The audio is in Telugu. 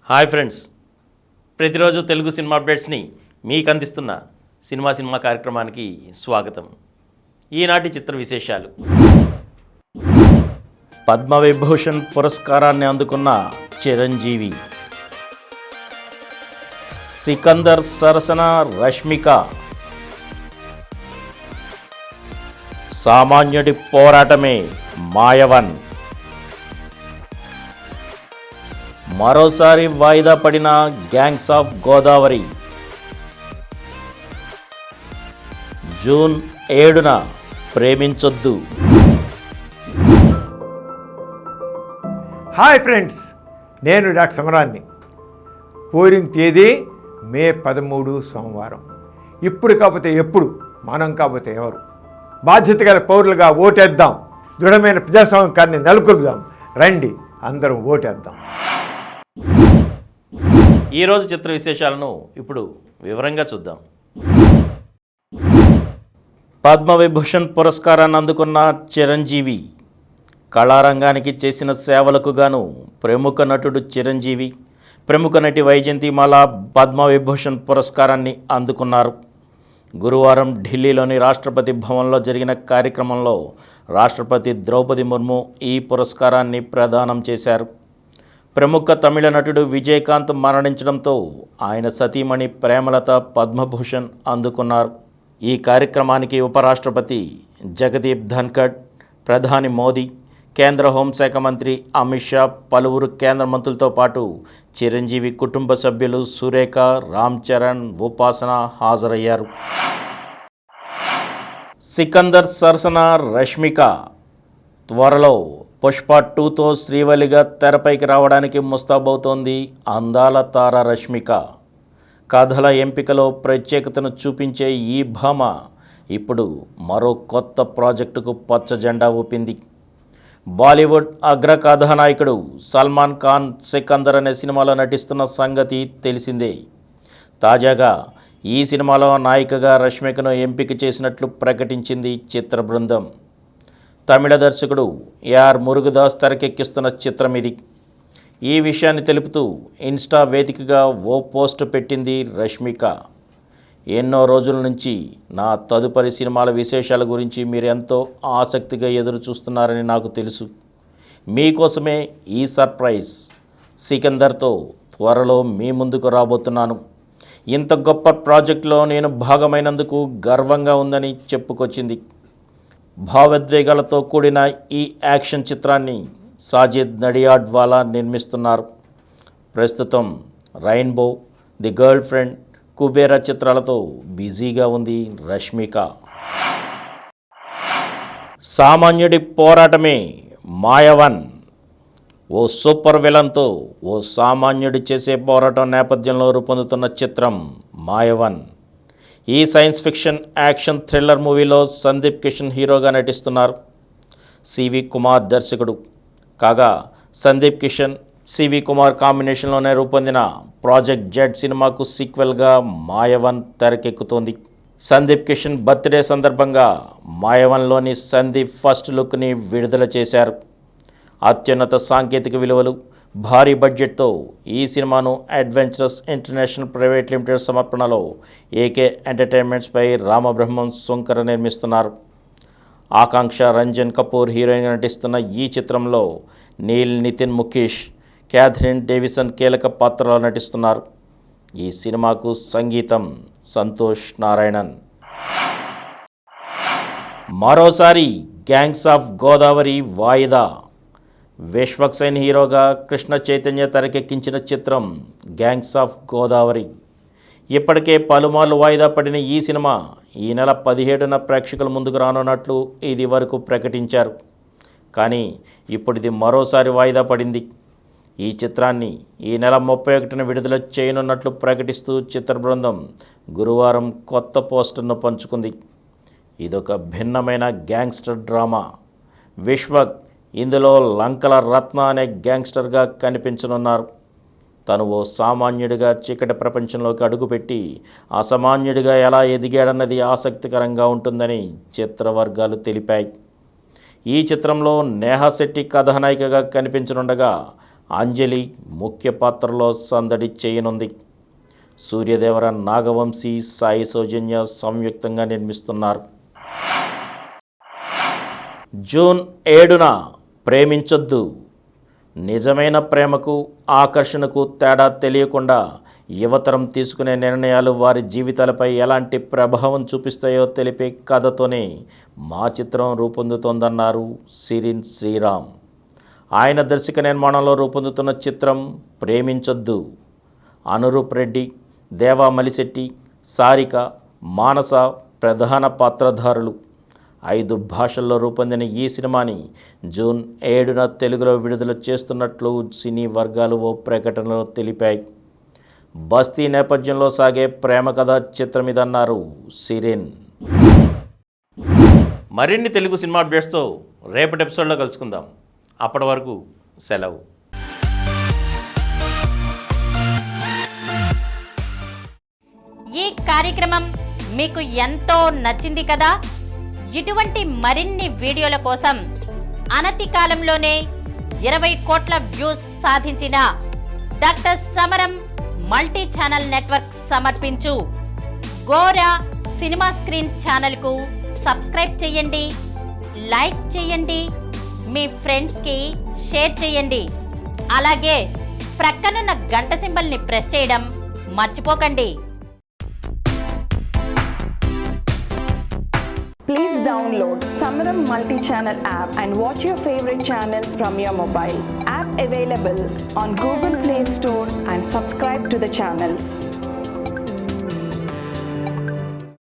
హాయ్ ఫ్రెండ్స్, ప్రతిరోజు తెలుగు సినిమా అప్డేట్స్ని మీకు అందిస్తున్న సినిమా కార్యక్రమానికి స్వాగతం. ఈనాటి చిత్ర విశేషాలు. పద్మవిభూషణ్ పురస్కారాన్ని అందుకున్న చిరంజీవి, సికందర్ సరసన రష్మిక, సామాన్యుడి పోరాటమే మాయవన్, మరోసారి వాయిదా పడిన గ్యాంగ్స్ ఆఫ్ గోదావరి, జూన్ 7న ప్రేమించొద్దు. హాయ్ ఫ్రెండ్స్, నేను డాక్టర్ సమరాన్ని. పోలింగ్ తేదీ మే 13 సోమవారం. ఇప్పుడు కాకపోతే ఎప్పుడు, మనం కాకపోతే ఎవరు? బాధ్యత గల పౌరులుగా ఓటేద్దాం. దృఢమైన ప్రజాస్వామ్యాన్ని నెలకొల్పుదాం. రండి, అందరం ఓటేద్దాం. ఈరోజు చిత్ర విశేషాలను ఇప్పుడు వివరంగా చూద్దాం. పద్మవిభూషణ్ పురస్కారాన్ని అందుకున్న చిరంజీవి, కళారంగానికి చేసిన సేవలకు గాను ప్రముఖ నటుడు చిరంజీవి, ప్రముఖ నటి వైజయంతిమాల పద్మవిభూషణ్ పురస్కారాన్ని అందుకున్నారు. గురువారం ఢిల్లీలోని రాష్ట్రపతి భవన్లో జరిగిన కార్యక్రమంలో రాష్ట్రపతి ద్రౌపది ముర్ము ఈ పురస్కారాన్ని ప్రదానం చేశారు. ప్రముఖ తమిళ నటుడు విజయకాంత్ మరణించడంతో ఆయన సతీమణి ప్రేమలత పద్మభూషణ్ అందుకున్నారు. ఈ కార్యక్రమానికి ఉపరాష్ట్రపతి జగదీప్ ధన్ఖడ్, ప్రధాని మోదీ, కేంద్ర హోంశాఖ మంత్రి అమిత్ షా, పలువురు కేంద్ర మంత్రులతో పాటు చిరంజీవి కుటుంబ సభ్యులు సురేఖ, రామ్ చరణ్, ఉపాసన హాజరయ్యారు. సికందర్ సరసన రష్మిక త్వరలో పుష్ప 2తో శ్రీవల్లిగా తెరపైకి రావడానికి ముస్తాబవుతోంది అందాల తార రష్మిక. కథల ఎంపికలో ప్రత్యేకతను చూపించే ఈ భామ ఇప్పుడు మరో కొత్త ప్రాజెక్టుకు పచ్చ జెండా ఊపింది. బాలీవుడ్ అగ్ర కథానాయకుడు సల్మాన్ ఖాన్ సికందర్ అనే సినిమాలో నటిస్తున్న సంగతి తెలిసిందే. తాజాగా ఈ సినిమాలో నాయికగా రష్మికను ఎంపిక చేసినట్లు ప్రకటించింది చిత్ర బృందం. తమిళ దర్శకుడు ఏఆర్ మురుగదాస్ తెరకెక్కిస్తున్న చిత్రం ఇది. ఈ విషయాన్ని తెలుపుతూ ఇన్స్టా వేదికగా ఓ పోస్ట్ పెట్టింది రష్మిక. ఎన్నో రోజుల నుంచి నా తదుపరి సినిమాల విశేషాల గురించి మీరు ఎంతో ఆసక్తిగా ఎదురు చూస్తున్నారని నాకు తెలుసు. మీకోసమే ఈ సర్ప్రైజ్. సికందర్తో త్వరలో మీ ముందుకు రాబోతున్నాను. ఇంత గొప్ప ప్రాజెక్టులో నేను భాగమైనందుకు గర్వంగా ఉందని చెప్పుకొచ్చింది. భావోద్వేగాలతో కూడిన ఈ యాక్షన్ చిత్రాన్ని సాజిద్ నడియాడ్వాలా నిర్మిస్తున్నారు. ప్రస్తుతం rainbow, the girl friend, Kubera చిత్రాలతో బిజీగా ఉంది రష్మిక. సామాన్యుడి పోరాటమే మాయవన్. ఓ సూపర్ విలన్తో ఓ సామాన్యుడి చేసే పోరాటం నేపథ్యంలో రూపొందుతున్న చిత్రం మాయవన్. ఈ సైన్స్ ఫిక్షన్ యాక్షన్ థ్రిల్లర్ మూవీలో సందీప్ కిషన్ హీరోగా నటిస్తున్నారు. సివి కుమార్ దర్శకుడు కాగా, సందీప్ కిషన్, సివి కుమార్ కాంబినేషన్లోనే రూపొందిన ప్రాజెక్ట్ జెడ్ సినిమాకు సీక్వెల్గా మాయవన్ తెరకెక్కుతోంది. సందీప్ కిషన్ బర్త్డే సందర్భంగా మాయవన్లోని సందీప్ ఫస్ట్ లుక్ని విడుదల చేశారు. అత్యున్నత సాంకేతిక విలువలు, భారీ బడ్జెట్తో ఈ సినిమాను అడ్వెంచరస్ ఇంటర్నేషనల్ ప్రైవేట్ లిమిటెడ్ సమర్పణలో ఏకే ఎంటర్టైన్మెంట్స్పై రామబ్రహ్మం శంకర్ నిర్మిస్తున్నారు. ఆకాంక్ష రంజన్ కపూర్ హీరోయిన్గా నటిస్తున్న ఈ చిత్రంలో నీల్ నితిన్ ముఖేష్, క్యాథరిన్ డేవిసన్ కీలక పాత్రలో నటిస్తున్నారు. ఈ సినిమాకు సంగీతం సంతోష్ నారాయణన్. మరోసారి గ్యాంగ్స్ ఆఫ్ గోదావరి వాయిదా. విశ్వక్సేన్ హీరోగా కృష్ణ చైతన్య తెరకెక్కించిన చిత్రం గ్యాంగ్స్ ఆఫ్ గోదావరి. ఇప్పటికే పలుమార్లు వాయిదా పడిన ఈ సినిమా ఈ నెల 17న ప్రేక్షకుల ముందుకు రానున్నట్లు ఇది వరకు ప్రకటించారు. కానీ ఇప్పుడు ఇది మరోసారి వాయిదా పడింది. ఈ చిత్రాన్ని ఈ నెల 31న విడుదల చేయనున్నట్లు ప్రకటిస్తూ చిత్ర బృందం గురువారం కొత్త పోస్టర్ను పంచుకుంది. ఇదొక భిన్నమైన గ్యాంగ్స్టర్ డ్రామా. విశ్వక్ ఇందులో లంకల రత్న అనే గ్యాంగ్స్టర్గా కనిపించనున్నారు. తను ఓ సామాన్యుడిగా చీకటి ప్రపంచంలోకి అడుగుపెట్టి అసామాన్యుడిగా ఎలా ఎదిగాడన్నది ఆసక్తికరంగా ఉంటుందని చిత్రవర్గాలు తెలిపాయి. ఈ చిత్రంలో నేహా శెట్టి కథానాయికగా కనిపించనుండగా అంజలి ముఖ్య పాత్రలో సందడి చేయనుంది. సూర్యదేవర, నాగవంశీ, సాయి సౌజన్య సంయుక్తంగా నిర్మిస్తున్నారు. జూన్ 7న ప్రేమించొద్దు. నిజమైన ప్రేమకు, ఆకర్షణకు తేడా తెలియకుండా యువతరం తీసుకునే నిర్ణయాలు వారి జీవితాలపై ఎలాంటి ప్రభావం చూపిస్తాయో తెలిపే కథతోనే మా చిత్రం రూపొందుతోందన్నారు సిరిన్ శ్రీరామ్. ఆయన దర్శక నిర్మాణంలో రూపొందుతున్న చిత్రం ప్రేమించొద్దు. అనురూప్ రెడ్డి, దేవా మలిశెట్టి, సారిక, మానస ప్రధాన పాత్రధారులు. 5 భాషల్లో రూపొందిన ఈ సినిమాని జూన్ 7న తెలుగులో విడుదల చేస్తున్నట్లు సినీ వర్గాలు ఓ ప్రకటనలో తెలిపాయి. బస్తీ నేపథ్యంలో సాగే ప్రేమ కథ చిత్రం ఇదన్నారు సిరిన్. మరిన్ని తెలుగు సినిమా అప్డేట్స్తో రేపటి ఎపిసోడ్లో కలుసుకుందాం. అప్పటి వరకు సెలవు. ఈ కార్యక్రమం మీకు ఎంతో నచ్చింది కదా. ఇటువంటి మరిన్ని వీడియోల కోసం అనతి కాలంలోనే 20 కోట్ల వ్యూస్ సాధించిన డాక్టర్ సమరం మల్టీ ఛానల్ నెట్వర్క్ సమర్పించు గోరా సినిమా స్క్రీన్ ఛానల్కు సబ్స్క్రైబ్ చేయండి, లైక్ చేయండి, మీ ఫ్రెండ్స్కి షేర్ చేయండి. అలాగే ప్రక్కనున్న గంట సింబల్ని ప్రెస్ చేయడం మర్చిపోకండి. Please download Samaram multi-channel app and watch your favorite channels from your mobile. App available on Google Play Store and subscribe to the channels.